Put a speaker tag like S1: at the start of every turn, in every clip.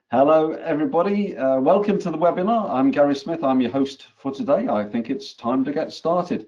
S1: Hello, everybody. Welcome to the webinar. I'm Gary Smith. I'm your host for today. I think it's time to get started.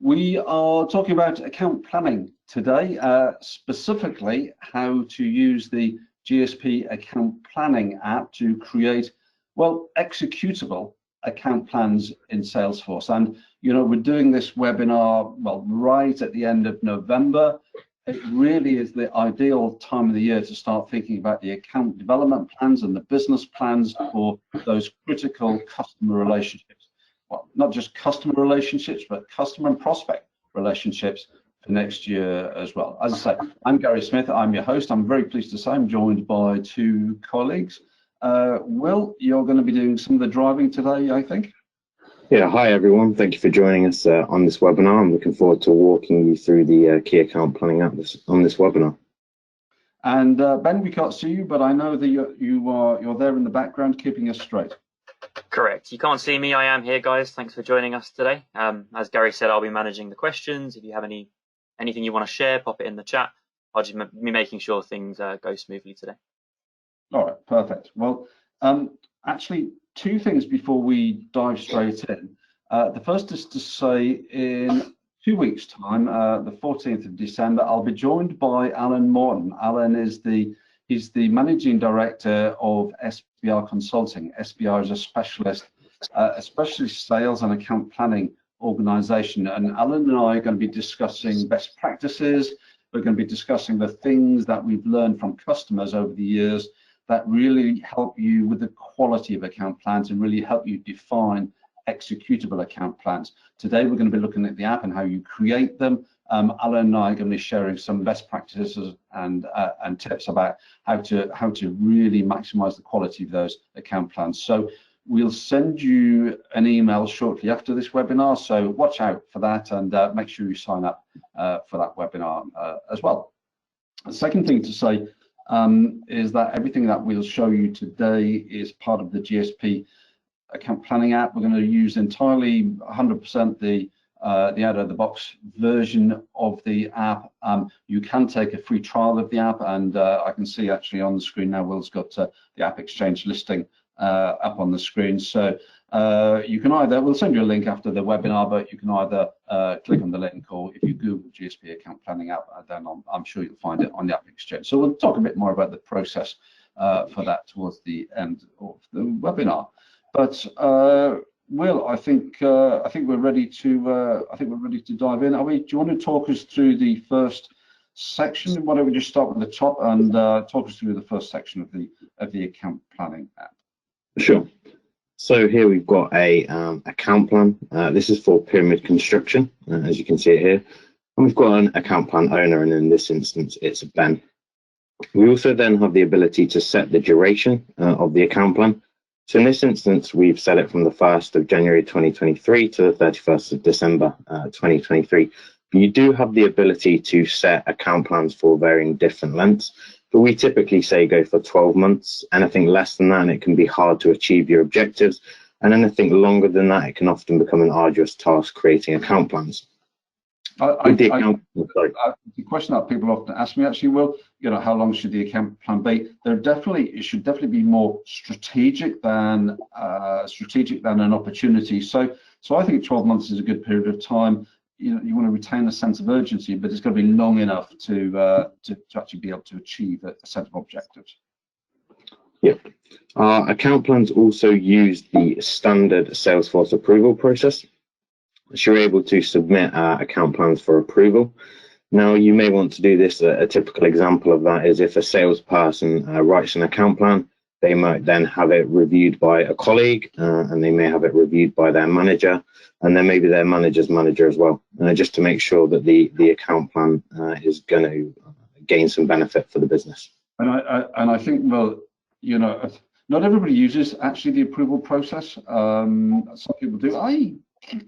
S1: We are talking about account planning today, specifically how to use the GSP account planning app to create, well, executable account plans in Salesforce. And, you know, we're doing this webinar, well, right at the end of November. It really is the ideal time of the year to start thinking about the account development plans and the business plans for those critical customer relationships. Well, not just customer relationships, but customer and prospect relationships for next year as well. As I say, I'm Gary Smith. I'm your host. I'm very pleased to say I'm joined by two colleagues. Will, you're going to be doing some of the driving today, I think.
S2: Yeah, hi everyone. Thank you for joining us on this webinar. I'm looking forward to walking you through the key account planning app on this webinar.
S1: And Ben, we can't see you, but I know that you're there in the background keeping us straight.
S3: Correct. You can't see me. I am here, guys. Thanks for joining us today. As Gary said, I'll be managing the questions. If you have anything you want to share, pop it in the chat. I'll just be making sure things go smoothly today.
S1: All right, perfect. Well, actually, two things before we dive straight in. The first is to say in 2 weeks' time, the 14th of December, I'll be joined by Alan Morton. Alan is he's the managing director of SBR Consulting. SBR is a specialist sales and account planning organization. And Alan and I are going to be discussing best practices. We're going to be discussing the things that we've learned from customers over the years that really help you with the quality of account plans and really help you define executable account plans. Today, we're going to be looking at the app and how you create them. Alan and I are going to be sharing some best practices and tips about how to really maximize the quality of those account plans. So we'll send you an email shortly after this webinar. So watch out for that and make sure you sign up for that webinar as well. The second thing to say is that everything that we'll show you today is part of the GSP account planning app. We're going to use entirely 100% the out-of-the-box version of the app. You can take a free trial of the app, and I can see actually on the screen now Will's got the App Exchange listing up on the screen. So you can either, we'll send you a link after the webinar, but you can either click on the link, or if you Google GSP account planning app, then I'm sure you'll find it on the App Exchange. So we'll talk a bit more about the process for that towards the end of the webinar. But Will, I think we're ready to dive in. Do you want to talk us through the first section? Why don't we just start with the top and talk us through the first section of the account planning app?
S2: Sure. So here we've got a account plan. This is for pyramid construction, as you can see it here. And we've got an account plan owner, and in this instance, it's Ben. We also then have the ability to set the duration of the account plan. So in this instance, we've set it from the 1st of January 2023 to the 31st of December 2023. You do have the ability to set account plans for varying different lengths, but we typically say go for 12 months. Anything less than that, and it can be hard to achieve your objectives. And anything longer than that, it can often become an arduous task creating account plans.
S1: The question that people often ask me, actually, Will, you know, how long should the account plan be? It should definitely be more strategic than an opportunity. So I think 12 months is a good period of time. You know, you want to retain a sense of urgency, but it's got to be long enough to actually be able to achieve a set of objectives.
S2: Yeah. Account plans also use the standard Salesforce approval process. So you're able to submit account plans for approval. Now, you may want to do this. A typical example of that is if a salesperson writes an account plan, they might then have it reviewed by a colleague, and they may have it reviewed by their manager, and then maybe their manager's manager as well, just to make sure that the account plan is going to gain some benefit for the business.
S1: And I think, well, you know, not everybody uses actually the approval process. Some people do. I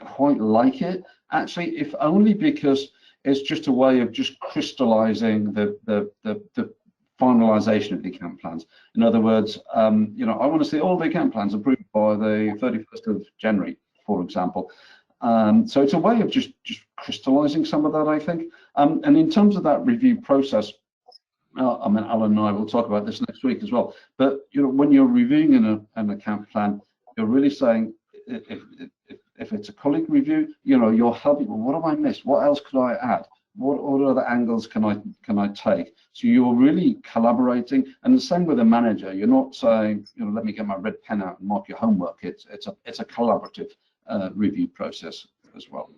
S1: quite like it, actually, if only because it's just a way of just crystallizing the finalization of the account plans. In other words, you know, I want to see all the account plans approved by the 31st of January, for example. So it's a way of just crystallizing some of that, I think. And in terms of that review process, I mean, Alan and I will talk about this next week as well. But when you're reviewing an account plan, you're really saying, if it's a colleague review, you're helping. Well, what have I missed? What else could I add? What other angles can I take? So you're really collaborating, and the same with a manager. You're not saying, let me get my red pen out and mark your homework. It's a collaborative review process as well.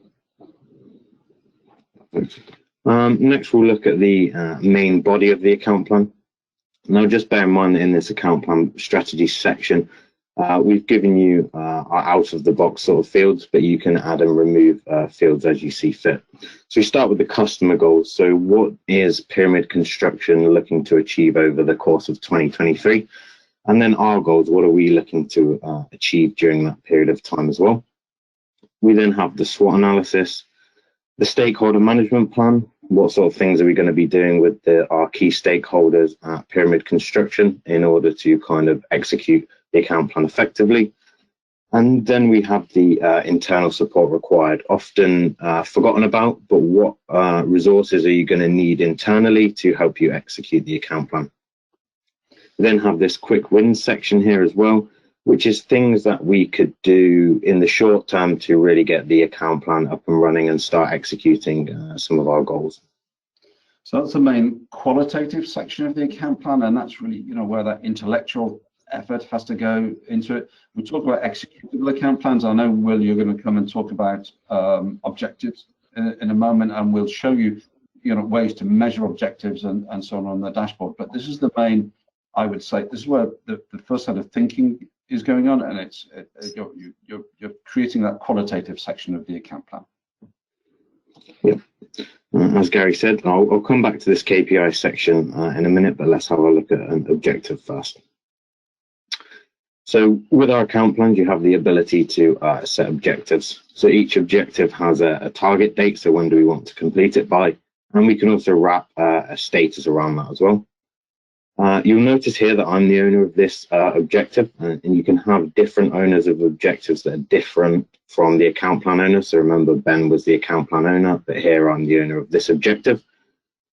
S2: Next, we'll look at the main body of the account plan. Now, just bear in mind that in this account plan strategy section, we've given you our out-of-the-box sort of fields, but you can add and remove fields as you see fit. So we start with the customer goals. So what is Pyramid Construction looking to achieve over the course of 2023? And then our goals, what are we looking to achieve during that period of time as well? We then have the SWOT analysis, the stakeholder management plan. What sort of things are we going to be doing with our key stakeholders at Pyramid Construction in order to kind of execute the account plan effectively? And then we have the internal support required, often forgotten about, but what resources are you going to need internally to help you execute the account plan? We then have this quick wins section here as well, which is things that we could do in the short term to really get the account plan up and running and start executing some of our goals.
S1: So that's the main qualitative section of the account plan, and that's really where that intellectual effort has to go into it. We talk about executable account plans. I know, Will, you're going to come and talk about objectives in a moment, and we'll show you ways to measure objectives and so on the dashboard. But this is the main, I would say, this is where the first set of thinking is going on, and you're creating that qualitative section of the account plan.
S2: Yeah, as Gary said, I'll come back to this KPI section in a minute, but let's have a look at an objective first. So with our account plans, you have the ability to set objectives. So each objective has a target date, so when do we want to complete it by, and we can also wrap a status around that as well. You'll notice here that I'm the owner of this objective, and you can have different owners of objectives that are different from the account plan owner. So remember, Ben was the account plan owner, but here I'm the owner of this objective.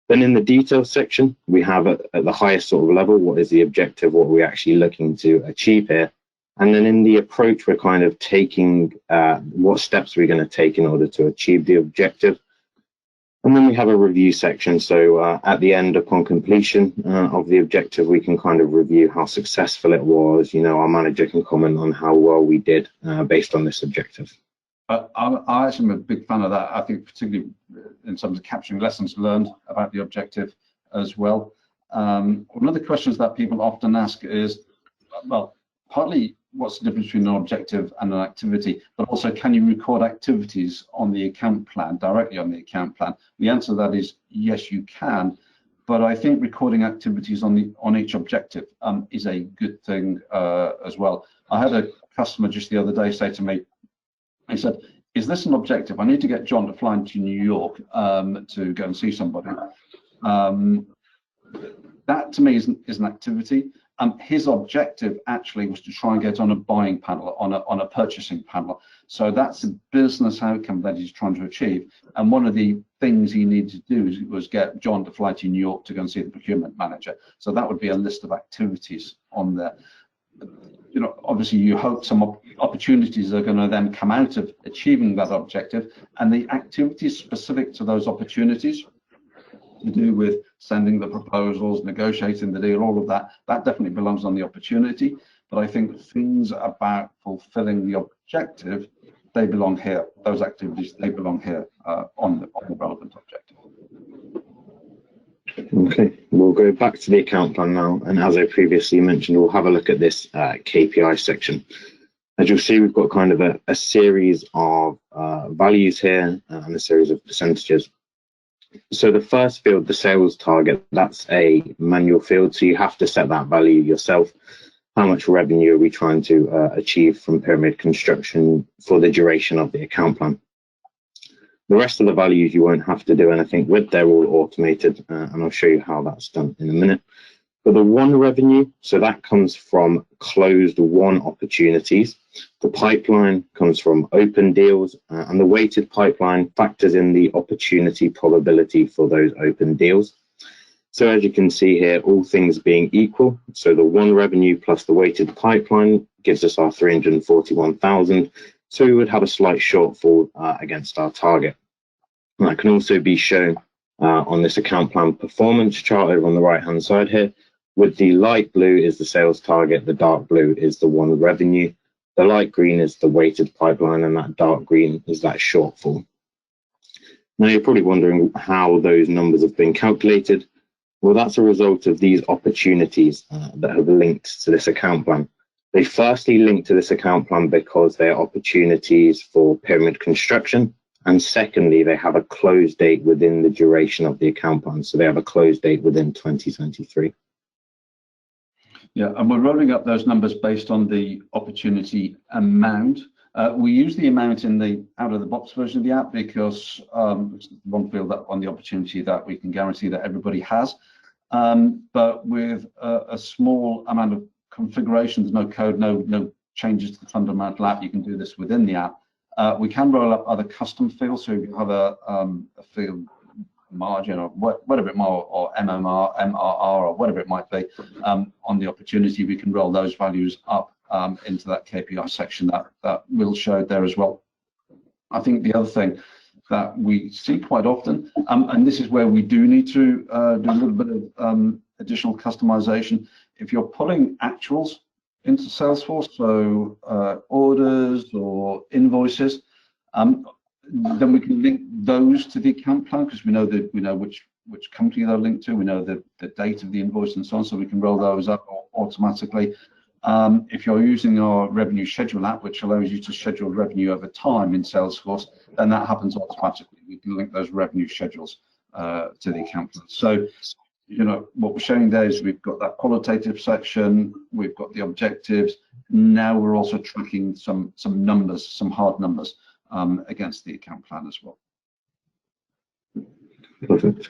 S2: Then in the details section, we have at the highest sort of level, what is the objective, what we're actually looking to achieve here. And then in the approach, we're kind of taking what steps we're going to take in order to achieve the objective. And then we have a review section. So at the end, upon completion of the objective, we can kind of review how successful it was. Our manager can comment on how well we did based on this objective.
S1: I actually am a big fan of that. I think particularly in terms of capturing lessons learned about the objective as well. One of the questions that people often ask is, well, partly what's the difference between an objective and an activity, but also can you record activities on the account plan, directly on the account plan? The answer to that is yes, you can. But I think recording activities on each objective is a good thing as well. I had a customer just the other day say to me, he said, is this an objective? I need to get John to fly into New York to go and see somebody. That to me is an activity. His objective actually was to try and get on a buying panel, on a purchasing panel. So that's a business outcome that he's trying to achieve. And one of the things he needed to do was get John to fly to New York to go and see the procurement manager. So that would be a list of activities on there. Obviously you hope some opportunities are going to then come out of achieving that objective, and the activities specific to those opportunities to do with sending the proposals, negotiating the deal, all of that definitely belongs on the opportunity. But I think things about fulfilling the objective, they belong here. Those activities, they belong here on the relevant objective.
S2: Okay, we'll go back to the account plan now, and as I previously mentioned, we'll have a look at this KPI section. As you'll see, we've got kind of a series of values here and a series of percentages. So the first field, the sales target, that's a manual field, so you have to set that value yourself. How much revenue are we trying to achieve from Pyramid Construction for the duration of the account plan? The rest of the values you won't have to do anything with, they're all automated, and I'll show you how that's done in a minute. For the won revenue, so that comes from closed won opportunities. The pipeline comes from open deals, and the weighted pipeline factors in the opportunity probability for those open deals. So as you can see here, all things being equal, so the one revenue plus the weighted pipeline gives us our 341,000. So we would have a slight shortfall against our target. And that can also be shown on this account plan performance chart over on the right hand side here, with the light blue is the sales target, the dark blue is the one revenue, the light green is the weighted pipeline, and that dark green is that shortfall. Now you're probably wondering how those numbers have been calculated. Well, that's a result of these opportunities that have linked to this account plan. They firstly link to this account plan because they are opportunities for pyramid construction. And secondly, they have a close date within the duration of the account plan. So they have a close date within 2023.
S1: Yeah, and we're rolling up those numbers based on the opportunity amount. We use the amount in the out-of-the-box version of the app because it's one field that on the opportunity that we can guarantee that everybody has. But with a small amount of configuration, there's no code, no changes to the fundamental app. You can do this within the app. We can roll up other custom fields. So if you have a field margin or whatever it might, or MMR, MRR, or whatever it might be, on the opportunity, we can roll those values up into that KPI section that Will showed there as well. I think the other thing that we see quite often, and this is where we do need to do a little bit of additional customization. If you're pulling actuals into Salesforce, so orders or invoices, then we can link those to the account plan because we know which company they're linked to. We know the date of the invoice and so on, so we can roll those up automatically. If you're using our revenue schedule app, which allows you to schedule revenue over time in Salesforce, then that happens automatically. We can link those revenue schedules to the account plan. So, what we're showing there is we've got that qualitative section, we've got the objectives. Now we're also tracking some numbers, some hard numbers against the account plan as well.
S2: Perfect.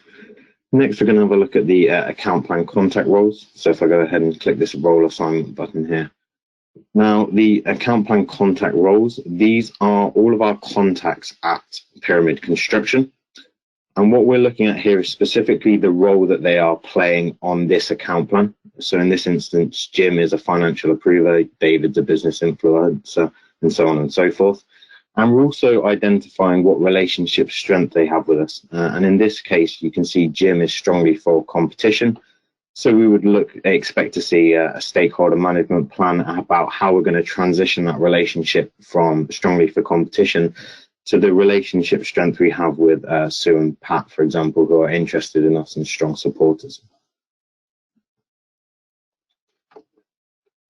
S2: Next, we're going to have a look at the account plan contact roles. So if I go ahead and click this role assignment button here. Now, the account plan contact roles, these are all of our contacts at Pyramid Construction. And what we're looking at here is specifically the role that they are playing on this account plan. So in this instance, Jim is a financial approver, David's a business influencer, and so on and so forth. And we're also identifying what relationship strength they have with us. And in this case, you can see Jim is strongly for competition. So we would expect to see a stakeholder management plan about how we're going to transition that relationship from strongly for competition to the relationship strength we have with Sue and Pat, for example, who are interested in us and strong supporters.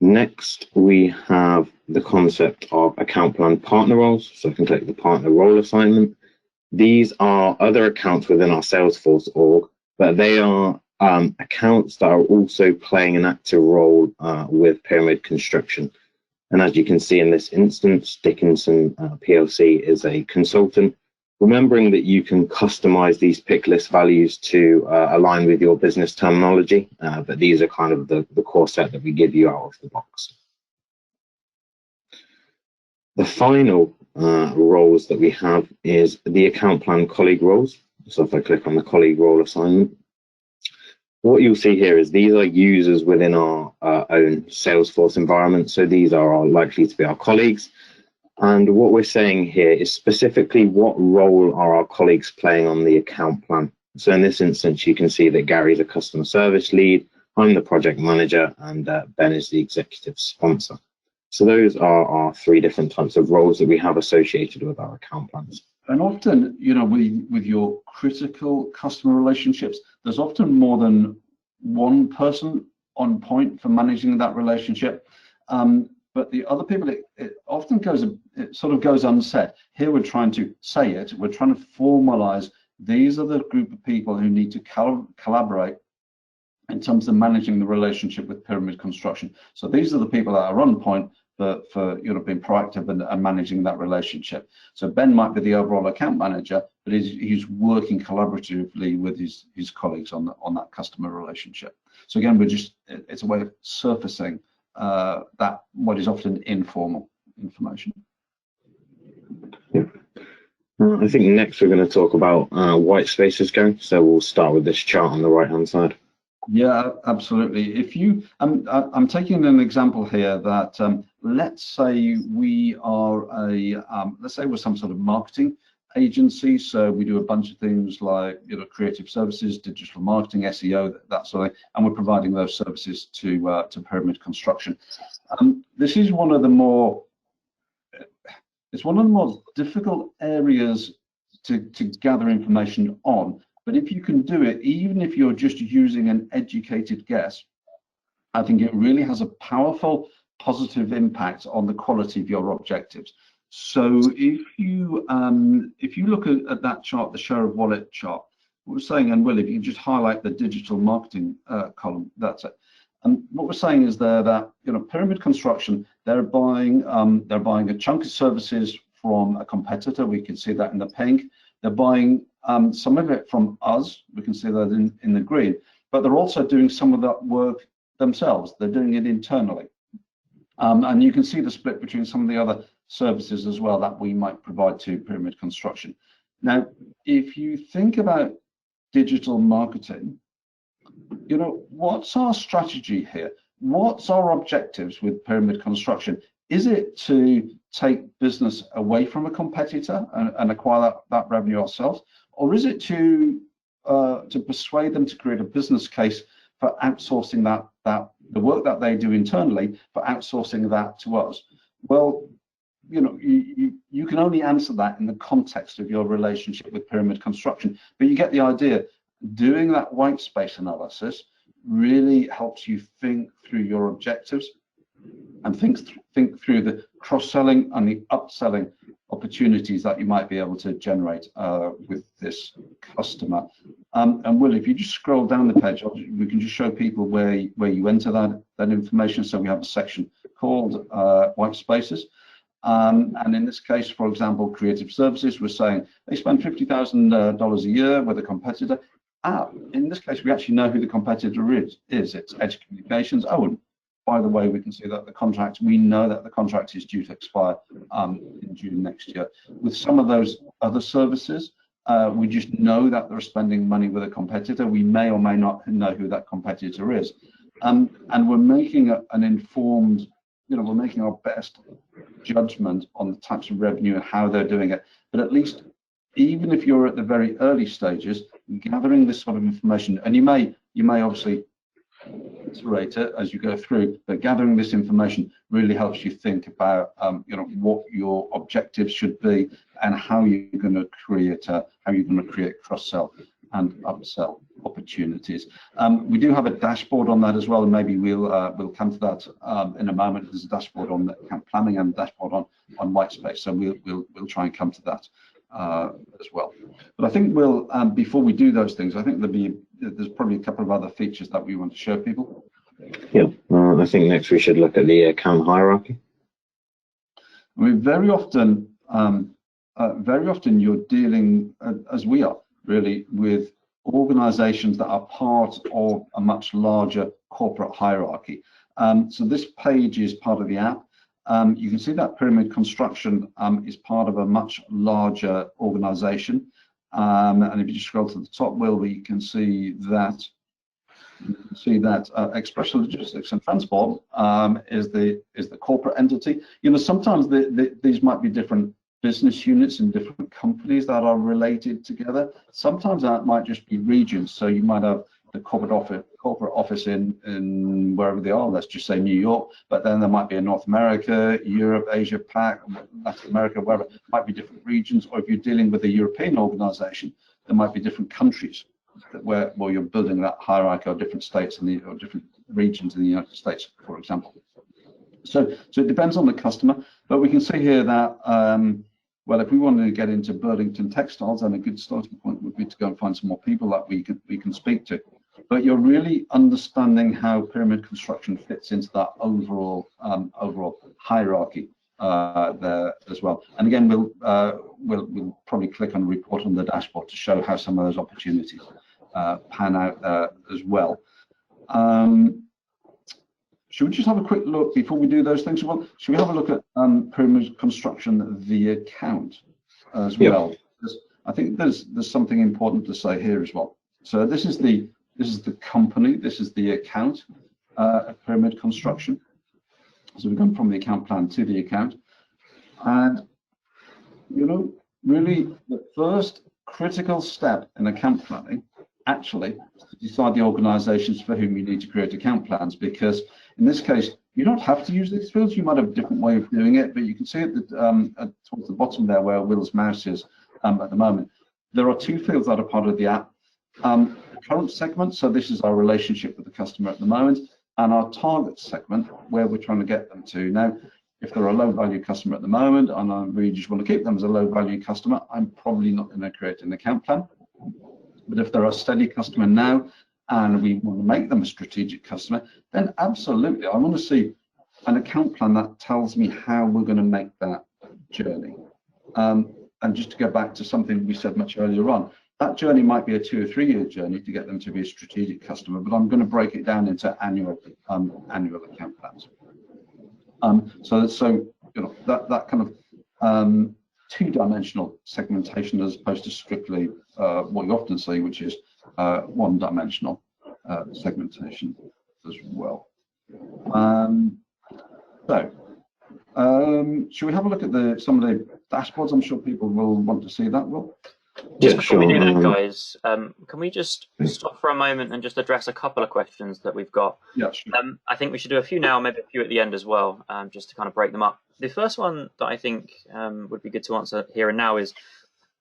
S2: Next, we have the concept of account plan partner roles. So I can click the partner role assignment. These are other accounts within our Salesforce org, but they are accounts that are also playing an active role with Pyramid Construction. And as you can see in this instance, Dickinson PLC is a consultant. Remembering that you can customize these pick list values to align with your business terminology, but these are kind of the core set that we give you out of the box. The final roles that we have is the account plan colleague roles. So if I click on the colleague role assignment, what you'll see here is these are users within our own Salesforce environment. So these are likely to be our colleagues. And what we're saying here is specifically what role are our colleagues playing on the account plan. So in this instance, you can see that Gary's a customer service lead, I'm the project manager, and Ben is the executive sponsor. So those are our three different types of roles that we have associated with our account plans.
S1: And often, with your critical customer relationships, there's often more than one person on point for managing that relationship. But the other people, it often sort of goes unsaid. Here we're trying to say it, we're trying to formalize, these are the group of people who need to collaborate in terms of managing the relationship with Pyramid Construction. So these are the people that are on point for being proactive and managing that relationship. So Ben might be the overall account manager, but he's working collaboratively with his colleagues on that customer relationship. So again, it's a way of surfacing that what is often informal information.
S2: Yeah. I think next we're going to talk about white spaces, Gary. So we'll start with this chart on the right hand side.
S1: Yeah, absolutely. If you, I'm taking an example here that let's say we are let's say we're some sort of marketing agency. So we do a bunch of things like, creative services, digital marketing, SEO, that sort of thing, and we're providing those services to pyramid construction. This is one of the more, it's one of the more difficult areas to gather information on. But if you can do it, even if you're just using an educated guess, I think it really has a powerful positive impact on the quality of your objectives. So if you look at that chart, the share of wallet chart, what we're saying, and Will, if you can just highlight the digital marketing column, that's it. And what we're saying is there that pyramid construction, they're buying a chunk of services from a competitor. We can see that in the pink. They're buying some of it from us. We can see that in the green. But they're also doing some of that work themselves. They're doing it internally. And you can see the split between some of the other services as well that we might provide to pyramid construction. Now, if you think about digital marketing, what's our strategy here? What's our objectives with pyramid construction? Is it to take business away from a competitor and acquire that revenue ourselves? Or is it to persuade them to create a business case for outsourcing the work that they do internally, for outsourcing that to us? Well, you can only answer that in the context of your relationship with pyramid construction, but you get the idea. Doing that white space analysis really helps you think through your objectives and think through the cross-selling and the upselling opportunities that you might be able to generate with this customer. And Will, if you just scroll down the page, we can just show people where you enter that information. So we have a section called white spaces. And in this case, for example, creative services, we're saying they spend $50,000 a year with a competitor. In this case, we actually know who the competitor is. It's Edge Communications. Oh, and by the way, we can see that we know that the contract is due to expire in June next year. With some of those other services, we just know that they're spending money with a competitor. We may or may not know who that competitor is. And we're making an informed, we're making our best judgment on the types of revenue and how they're doing it. But at least, even if you're at the very early stages, gathering this sort of information, and you may obviously iterate it as you go through, but gathering this information really helps you think about what your objectives should be and how you're going to create cross-sell and upsell opportunities. We do have a dashboard on that as well, and maybe we'll come to that in a moment. There's a dashboard on account planning and a dashboard on whitespace, so we'll try and come to that as well. But I think before we do those things, I think there's probably a couple of other features that we want to show people.
S2: Yeah, I think next we should look at the account hierarchy.
S1: I mean, very often you're dealing, as we are really, with organizations that are part of a much larger corporate hierarchy. So this page is part of the app. You can see that pyramid construction is part of a much larger organization. And if you just scroll to the top, Will, you can see that Express Logistics and Transport is the corporate entity. Sometimes these might be different business units in different companies that are related together. Sometimes that might just be regions. So you might have the corporate office in wherever they are, let's just say New York, but then there might be a North America, Europe, Asia Pac, Latin America, wherever. It might be different regions. Or if you're dealing with a European organization, there might be different countries where you're building that hierarchy, or different states or different regions in the United States, for example. So it depends on the customer, but we can see here that well, if we wanted to get into Burlington Textiles, then a good starting point would be to go and find some more people that we can speak to. But you're really understanding how pyramid construction fits into that overall hierarchy there as well. And again, we'll probably click on report on the dashboard to show how some of those opportunities pan out as well. Should we just have a quick look before we do those things? Well, should we have a look at pyramid construction, the account as well? Because I think there's something important to say here as well. So this is the This is the company. This is the account, pyramid construction. So we've gone from the account plan to the account. And, you know, really the first critical step in account planning actually is to decide the organizations for whom you need to create account plans, because in this case, you don't have to use these fields. You might have a different way of doing it, but you can see at towards the bottom there where Will's mouse is at the moment, there are two fields that are part of the app. The current segment, so this is our relationship with the customer at the moment, and our target segment, where we're trying to get them to. Now, if they're a low value customer at the moment, and I really just want to keep them as a low value customer, I'm probably not going to create an account plan. But if they're a steady customer now, and we want to make them a strategic customer, then absolutely, I want to see an account plan that tells me how we're going to make that journey. And just to go back to something we said much earlier on, that journey might be a 2 or 3 year journey to get them to be a strategic customer, but I'm going to break it down into annual account plans. So you know, that kind of two-dimensional segmentation as opposed to strictly what you often see, which is one-dimensional segmentation as well. Should we have a look at some of the dashboards? I'm sure people will want to see that, Will.
S3: Just before we do that, guys, can we just stop for a moment and just address a couple of questions that we've got?
S1: Yeah, sure.
S3: I think we should do a few now, maybe a few at the end as well, just to kind of break them up. The first one that I think would be good to answer here and now is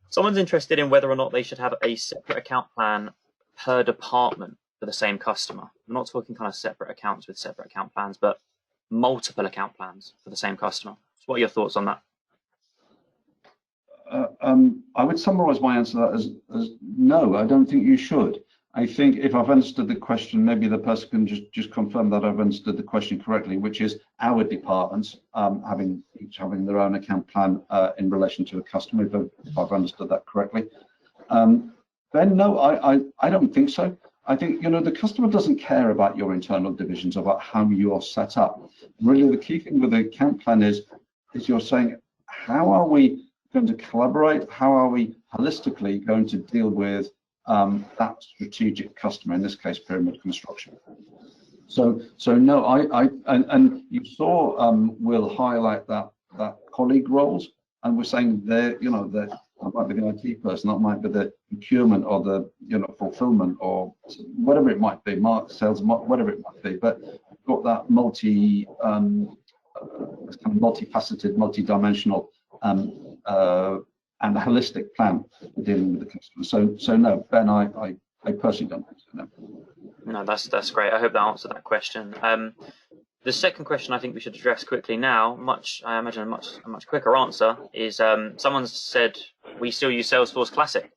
S3: someone's interested in whether or not they should have a separate account plan per department for the same customer. I'm not talking kind of separate accounts with separate account plans, but multiple account plans for the same customer. So what are your thoughts on that?
S1: I would summarize my answer to that as no, I don't think you should. I think if I've understood the question, maybe the person can just confirm that I've understood the question correctly, which is our departments each having their own account plan in relation to a customer, if I've understood that correctly. Then no, I don't think so. I think, you know, the customer doesn't care about your internal divisions, about how you're set up. Really, the key thing with the account plan is you're saying, how are we going to collaborate? How are we holistically going to deal with that strategic customer, in this case, pyramid construction? So no, and you saw Will highlight that colleague roles, and we're saying that might be the IT person, that might be the procurement or the fulfillment or whatever it might be, sales, whatever it might be. But we've got that kind of multifaceted, multi-dimensional and a holistic plan for dealing with the customer. So no, Ben, I personally don't think so. No.
S3: No, that's great. I hope that answered that question. The second question I think we should address quickly now, I imagine a much quicker answer, is someone said we still use Salesforce Classic.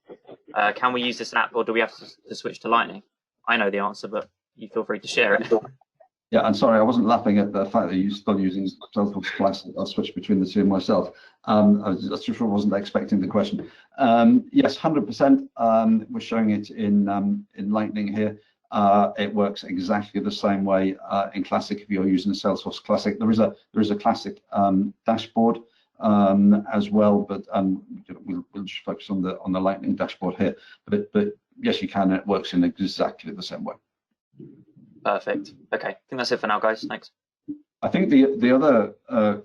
S3: Can we use this app, or do we have to switch to Lightning? I know the answer, but you feel free to share it.
S1: Yeah, I'm sorry, I wasn't laughing at the fact that you're still using Salesforce Classic. I'll switch between the two myself. I just wasn't expecting the question. Yes, 100%. We're showing it in Lightning here. It works exactly the same way in Classic. If you're using a Salesforce Classic, there is a Classic dashboard as well, but we'll just focus on the Lightning dashboard here. But yes, you can. It works in exactly the same way.
S3: Perfect. Okay, I think that's it for now, guys. Thanks.
S1: I think the other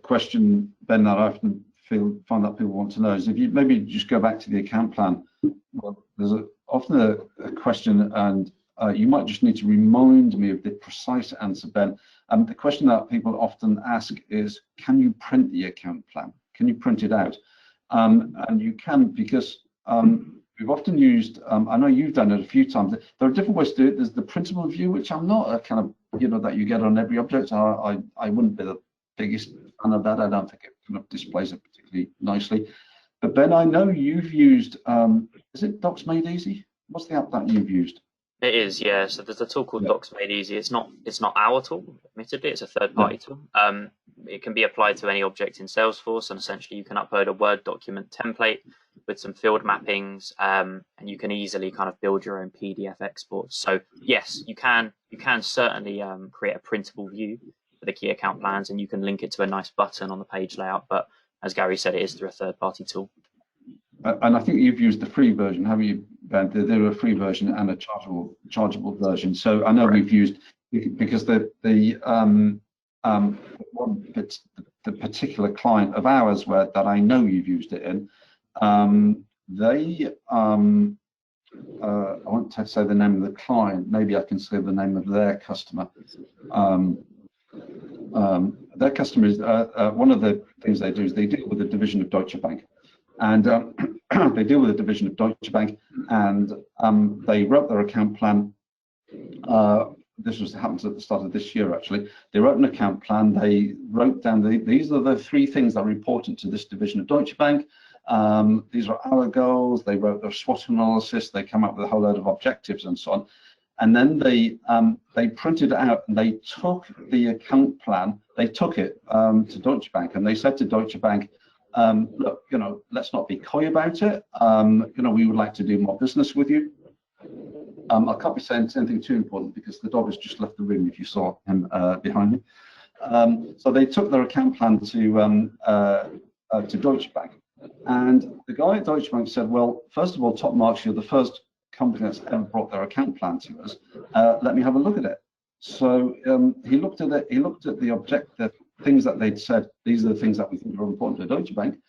S1: question, Ben, that I often find that people want to know is if you maybe just go back to the account plan. Well, there's often a question, and you might just need to remind me of the precise answer, Ben. The question that people often ask is, can you print the account plan? Can you print it out? And you can, because we've often used, I know you've done it a few times. There are different ways to do it. There's the printable view, which I'm not a kind of, that you get on every object. I wouldn't be the biggest fan of that. I don't think it kind of displays it particularly nicely. But Ben, I know you've used, is it Docs Made Easy? What's the app that you've used?
S3: It is, yeah. So there's a tool called Docs Made Easy. It's not our tool, admittedly. It's a third-party tool. It can be applied to any object in Salesforce, and essentially you can upload a Word document template with some field mappings, and you can easily kind of build your own PDF exports. So yes, you can certainly create a printable view for the key account plans, and you can link it to a nice button on the page layout. But as Gary said, it is through a third-party tool.
S1: And I think you've used the free version, have you, Ben, there are a free version and a chargeable version. So I know we've used, because the particular client of ours that I know you've used it in, I won't say the name of the client, maybe I can say the name of their customer. Their customer is, one of the things they do is they deal with a division of Deutsche Bank. And they deal with a division of Deutsche Bank, and they wrote their account plan. This happens at the start of this year, actually. They wrote an account plan. They wrote down these are the 3 things that are important to this division of Deutsche Bank. These are our goals. They wrote their SWOT analysis. They come up with a whole load of objectives and so on. And then they printed it out, and they took the account plan. They took it to Deutsche Bank, and they said to Deutsche Bank, look, let's not be coy about it. We would like to do more business with you. I can't be saying anything too important because the dog has just left the room, if you saw him behind me. So they took their account plan to Deutsche Bank. And the guy at Deutsche Bank said, well, first of all, top marks, you're the first company that's ever brought their account plan to us. Let me have a look at it. So he looked at it. He looked at the things that they'd said. These are the things that we think are important to Deutsche Bank.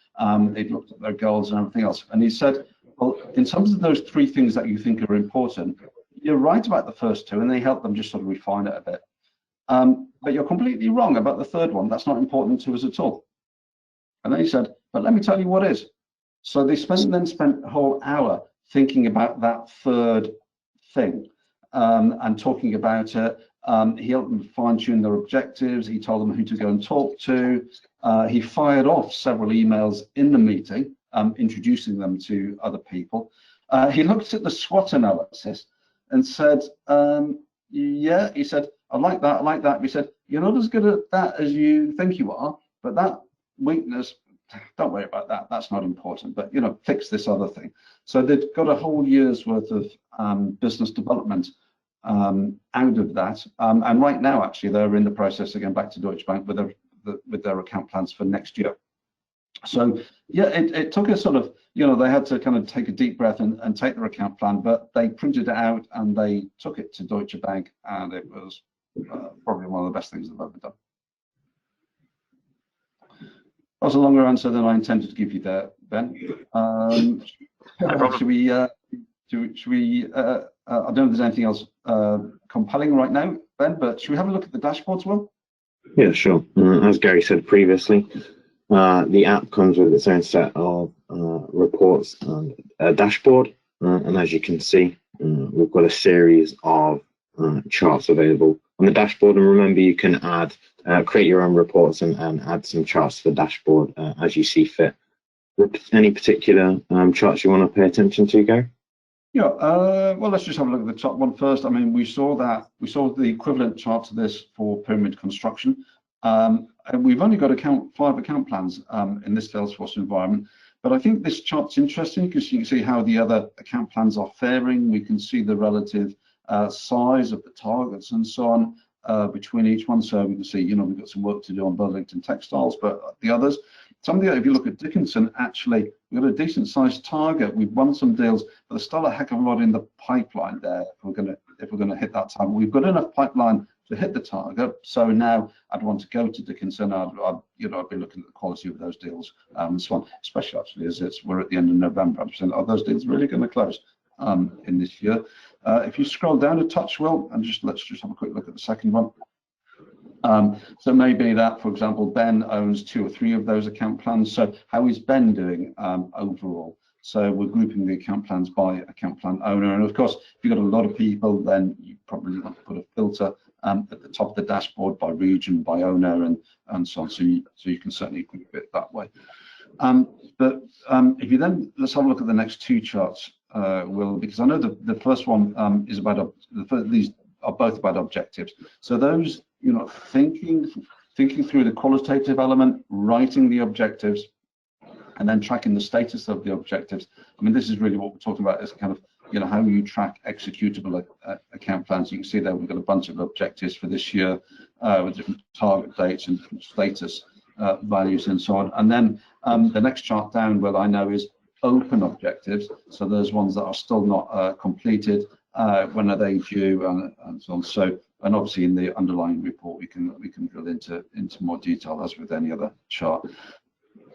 S1: They'd looked at their goals and everything else. And he said, well, in terms of those 3 things that you think are important, you're right about the first 2, and they helped them just sort of refine it a bit. But you're completely wrong about the 3rd one. That's not important to us at all. And then he said, but let me tell you what is. So they spent a whole hour thinking about that 3rd thing and talking about it. He helped them fine-tune their objectives. He told them who to go and talk to. He fired off several emails in the meeting, introducing them to other people. He looked at the SWOT analysis and said, yeah, he said, I like that. He said, you're not as good at that as you think you are, but that weakness, don't worry about that. That's not important, but fix this other thing. So they've got a whole year's worth of business development out of that. And right now, actually, they're in the process of going back to Deutsche Bank with their account plans for next year. So yeah, it took a sort of, they had to kind of take a deep breath and take their account plan, but they printed it out and they took it to Deutsche Bank, and it was probably one of the best things they've ever done. That was a longer answer than I intended to give you there, Ben. Should we, I don't know if there's anything else compelling right now, Ben, but should we have a look at the dashboards, Will?
S2: Yeah, sure. As Gary said previously, the app comes with its own set of reports and a dashboard. And as you can see, we've got a series of charts available on the dashboard. And remember, you can add, create your own reports and add some charts to the dashboard as you see fit. Any particular charts you want to pay attention to, Gary?
S1: Yeah, well, let's just have a look at the top one first. I mean, we saw the equivalent chart to this for pyramid construction. And we've only got 5 account plans in this Salesforce environment. But I think this chart's interesting because you can see how the other account plans are faring. We can see the relative size of the targets and so on between each one. So we can see, we've got some work to do on Burlington Textiles, but the others, if you look at Dickinson, actually, we've got a decent sized target. We've won some deals, but there's still a heck of a lot in the pipeline there if we're going to hit that target. We've got enough pipeline to hit the target. So now I'd want to go to Dickinson. I'd be looking at the quality of those deals and so on, especially actually as we're at the end of November. I'm saying, are those deals really going to close in this year? If you scroll down a touch, Will, and let's just have a quick look at the second one. So maybe that, for example, Ben owns 2 or 3 of those account plans. So how is Ben doing overall? So we're grouping the account plans by account plan owner. And of course, if you've got a lot of people, then you probably want to put a filter at the top of the dashboard by region, by owner, and so on. So you can certainly group it that way. But if you then, let's have a look at the next 2 charts, Will, because I know the first one is about, these are both about objectives. So those, thinking through the qualitative element, writing the objectives, and then tracking the status of the objectives. I mean, this is really what we're talking about, is kind of, how you track executable account plans. You can see there we've got a bunch of objectives for this year with different target dates and different status values and so on. And then the next chart down, well, I know is open objectives. So those ones that are still not completed, when are they due, and so on. So, and obviously in the underlying report, we can drill into more detail as with any other chart.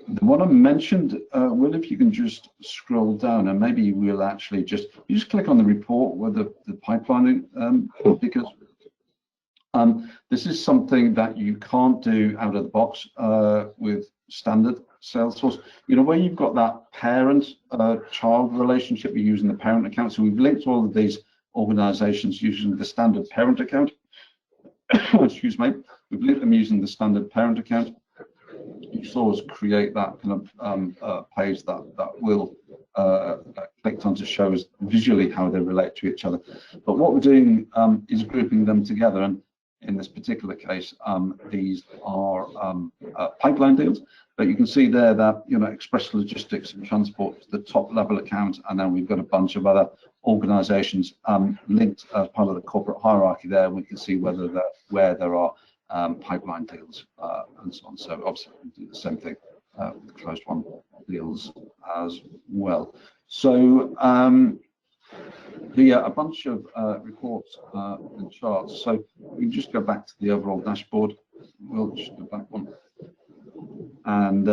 S1: The one I mentioned, Will, if you can just scroll down, and maybe we'll actually just click on the report with the pipelining, because this is something that you can't do out of the box with standard Salesforce. You know, where you've got that parent-child relationship, you're using the parent account. So we've linked all of these organizations using the standard parent account. Excuse me. We've linked them using the standard parent account. You saw us create that kind of page that will clicked on to show us visually how they relate to each other. But what we're doing is grouping them together, and in this particular case, these are pipeline deals. But you can see there that, you know, Express Logistics and Transport is the top level account, and then we've got a bunch of other organizations linked as part of the corporate hierarchy there. We can see where there are pipeline deals and so on. So obviously we do the same thing with closed won deals as well. So a bunch of reports and charts. So we can just go back to the overall dashboard. We'll just go back one. And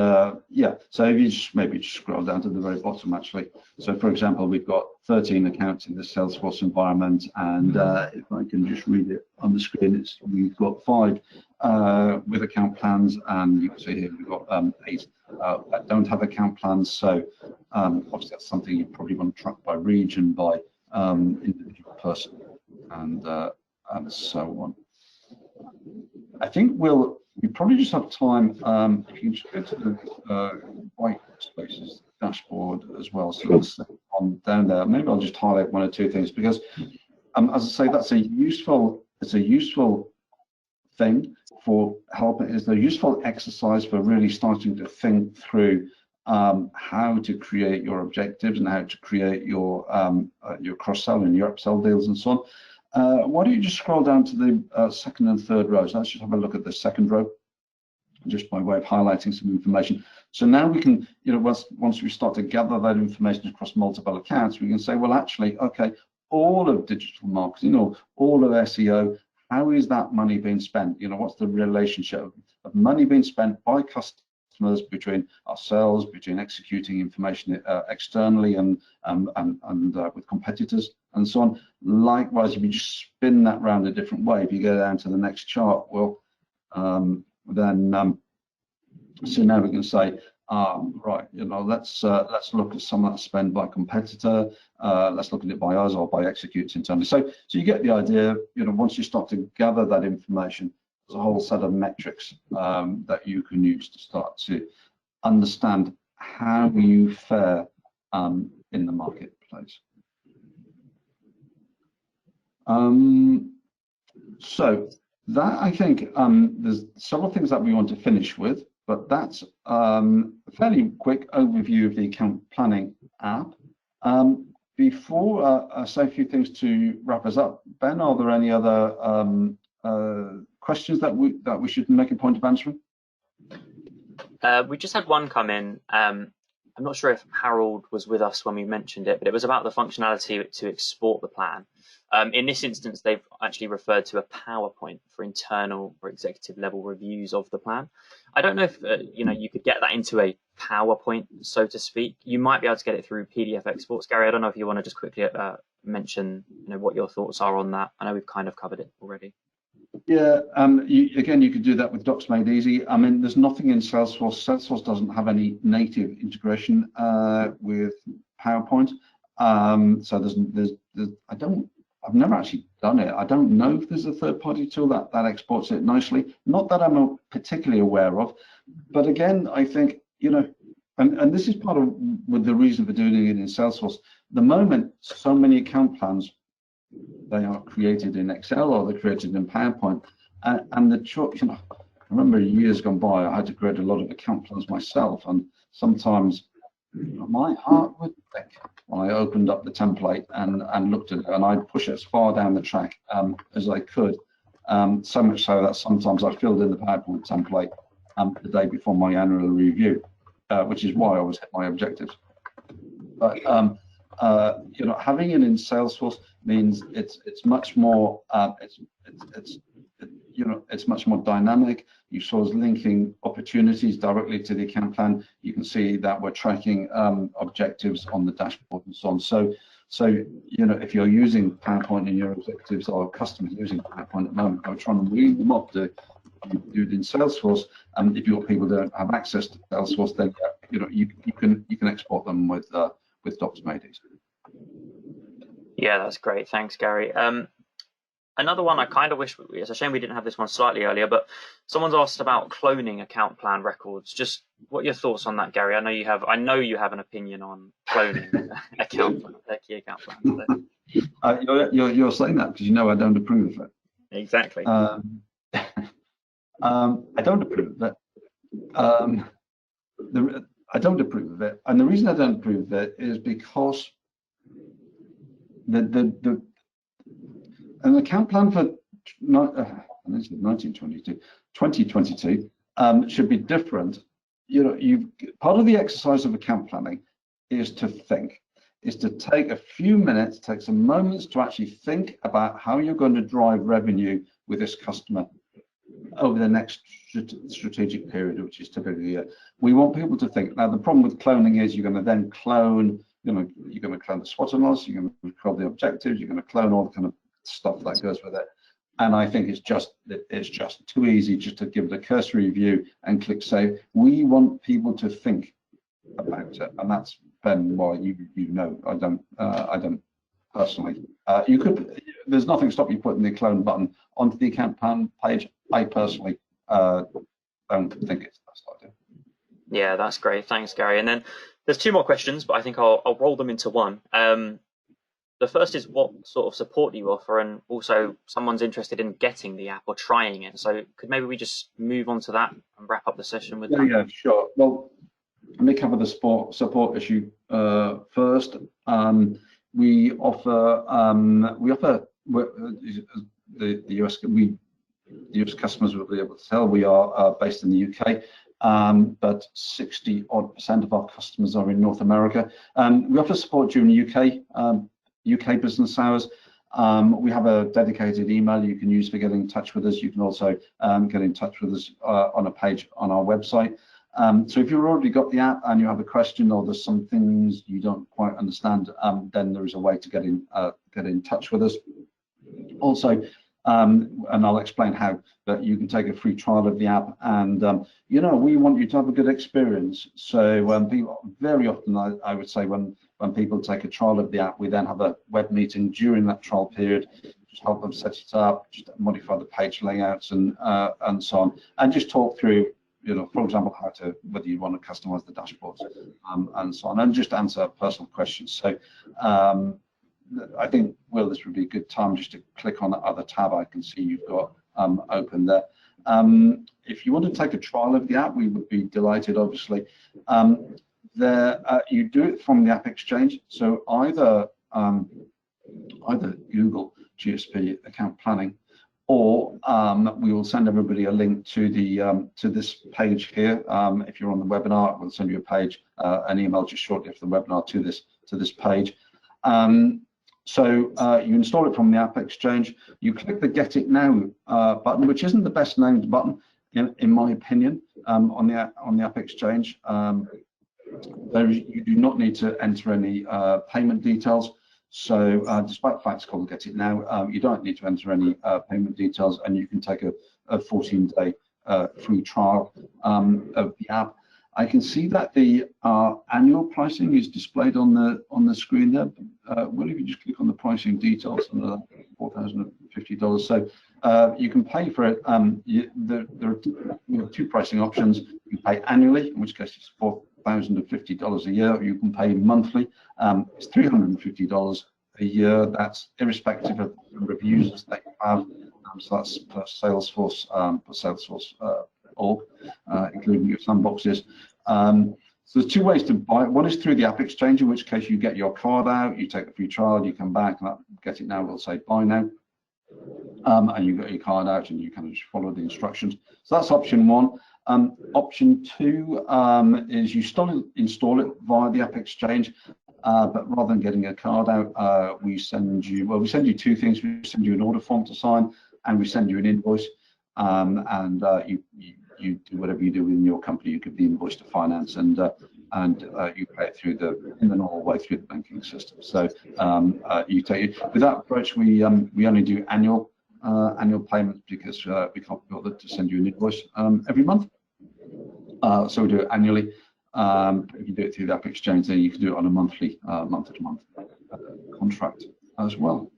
S1: yeah, so if you maybe scroll down to the very bottom, actually. So for example, we've got 13 accounts in the Salesforce environment, and if I can just read it on the screen, we've got 5 with account plans, and you can see here we've got 8 that don't have account plans. So obviously that's something you probably want to track by region, by individual person, and so on. I think we probably just have time, if you can just go to the white spaces dashboard as well. So let's on down there. Maybe I'll just highlight 1 or 2 things, because as I say, that's it's a useful thing for helping. It's a useful exercise for really starting to think through how to create your objectives and how to create your cross-sell and your upsell deals and so on. Why don't you just scroll down to the second and third rows? Let's just have a look at the second row, just by way of highlighting some information. So now we can, you know, once we start to gather that information across multiple accounts, we can say, well, actually, okay, all of digital marketing or all of SEO, how is that money being spent? You know, what's the relationship of money being spent by customers between ourselves, between executing information externally and with competitors and so on. Likewise, if you just spin that round a different way, if you go down to the next chart, well, then so now we can say, right, you know, let's look at some of that spend by competitor. Let's look at it by us or by executes internally. So you get the idea. You know, once you start to gather that information, there's a whole set of metrics that you can use to start to understand how you fare in the marketplace. So that, I think, there's several things that we want to finish with, but that's a fairly quick overview of the account planning app. Before I say a few things to wrap us up, Ben, are there any other questions that we should make a point of answering?
S3: We just had one come in. I'm not sure if Harold was with us when we mentioned it, but it was about the functionality to export the plan. In this instance, they've actually referred to a PowerPoint for internal or executive level reviews of the plan. I don't know if you know, you could get that into a PowerPoint, so to speak. You might be able to get it through PDF exports. Gary, I don't know if you want to just quickly mention, you know, what your thoughts are on that. I know we've kind of covered it already.
S1: Yeah, again, you could do that with Docs Made Easy. I mean, there's nothing in Salesforce. Salesforce doesn't have any native integration with PowerPoint. So I've never actually done it. I don't know if there's a third-party tool that exports it nicely. Not that I'm particularly aware of. But again, I think, you know, and this is part of with the reason for doing it in Salesforce. The moment so many account plans, they are created in Excel or they're created in PowerPoint, and the choice, you know, I remember years gone by, I had to create a lot of account plans myself, and sometimes my heart would break when I opened up the template and looked at it, and I'd push it as far down the track as I could, so much so that sometimes I filled in the PowerPoint template the day before my annual review, which is why I always hit my objectives. But you know, having it in Salesforce means it's much more you know, it's much more dynamic. You saw us linking opportunities directly to the account plan. You can see that we're tracking objectives on the dashboard and so on. So you know, if you're using PowerPoint and your executives or customers using PowerPoint at the moment, I'm trying to move them up to do it in Salesforce. And if your people don't have access to Salesforce, then you know, you can export them with Docs-Made.
S3: Yeah, that's great. Thanks, Gary. Another one I kind of wish, it's a shame we didn't have this one slightly earlier, but someone's asked about cloning account plan records. Just what are your thoughts on that, Gary? I know you have an opinion on cloning account plan, key account plans. So.
S1: You're saying that because you know I don't approve of it.
S3: Exactly.
S1: I don't approve of it. I don't approve of it, and the reason I don't approve of it is because an account plan for 2022 should be different. You know, part of the exercise of account planning is to think, is to take a few minutes, take some moments to actually think about how you're going to drive revenue with this customer over the next strategic period, which is typically a year. We want people to think. Now, the problem with cloning is you're going to then clone, you know, you're going to clone the SWOT analysis, you're going to clone the objectives, you're going to clone all the kind of stuff that goes with it. And I think it's just too easy just to give it a cursory view and click save. We want people to think about it, and that's Ben. Well, you know, I don't personally. You could. There's nothing stop you putting the clone button onto the account plan page. I personally don't think it's the best idea.
S3: Yeah, that's great. Thanks, Gary. And then there's two more questions, but I think I'll roll them into one. The first is, what sort of support do you offer? And also, someone's interested in getting the app or trying it. So could maybe we just move on to that and wrap up the session with that?
S1: Yeah, sure. Well, let me cover the support issue first. We offer the US customers will be able to tell we are based in the UK. But 60% of our customers are in North America. We offer support during UK business hours. We have a dedicated email you can use for getting in touch with us. You can also get in touch with us on a page on our website. So if you've already got the app and you have a question or there's some things you don't quite understand, then there is a way to get in touch with us. Also, and I'll explain how, that you can take a free trial of the app, and you know, we want you to have a good experience. So people, very often I would say when people take a trial of the app, we then have a web meeting during that trial period, just help them set it up, just modify the page layouts and so on, and just talk through, you know, for example, whether you want to customize the dashboards and so on, and just answer personal questions. So I think, Will, this would be a good time just to click on that other tab I can see you've got open there. If you want to take a trial of the app, we would be delighted, obviously. You do it from the App Exchange, so either Google GSP account planning, or we will send everybody a link to this page here. If you're on the webinar, we'll send you a page, an email just shortly after the webinar to this page. So you install it from the App Exchange. You click the Get It Now button, which isn't the best named button in my opinion on the App Exchange. You do not need to enter any payment details. So despite the fact it's called Get It Now, you don't need to enter any payment details, and you can take a 14-day free trial of the app. I can see that the annual pricing is displayed on the screen there. Will, if you just click on the pricing details under that, $4,050. So you can pay for it. There are two pricing options. You can pay annually, in which case it's $4,050 a year. You can pay monthly. It's $350 a year. That's irrespective of the number of users that you have. So that's per Salesforce, org, including your sandboxes. So there's two ways to buy it. One is through the App Exchange, in which case you get your card out, you take a free trial, you come back, and that Get It Now will say buy now. And you got your card out and you kind of just follow the instructions. So that's option one. Option two is you install it via the App Exchange. but rather than getting a card out, we send you two things. We send you an order form to sign, and we send you an invoice. You do whatever you do in your company. You give the invoice to finance, and you pay it in the normal way through the banking system. So with that approach, we only do annual payments because we can't be bothered to send you an invoice every month. So we do it annually. If you do it through the App Exchange, then you can do it on a monthly, month-to-month contract as well.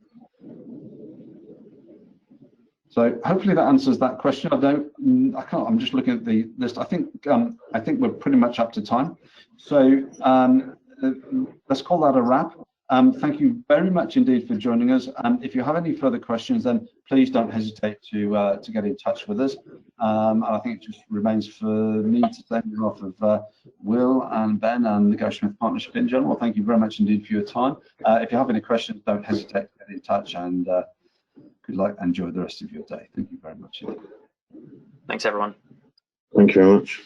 S1: So hopefully that answers that question. I'm just looking at the list. I think we're pretty much up to time. So let's call that a wrap. Thank you very much indeed for joining us. If you have any further questions, then please don't hesitate to get in touch with us. And I think it just remains for me to say on behalf of Will and Ben and the Go Smith Partnership in general, thank you very much indeed for your time. If you have any questions, don't hesitate to get in touch, and good luck and enjoy the rest of your day. Thank you very much indeed.
S3: Thanks, everyone.
S2: Thank you very much.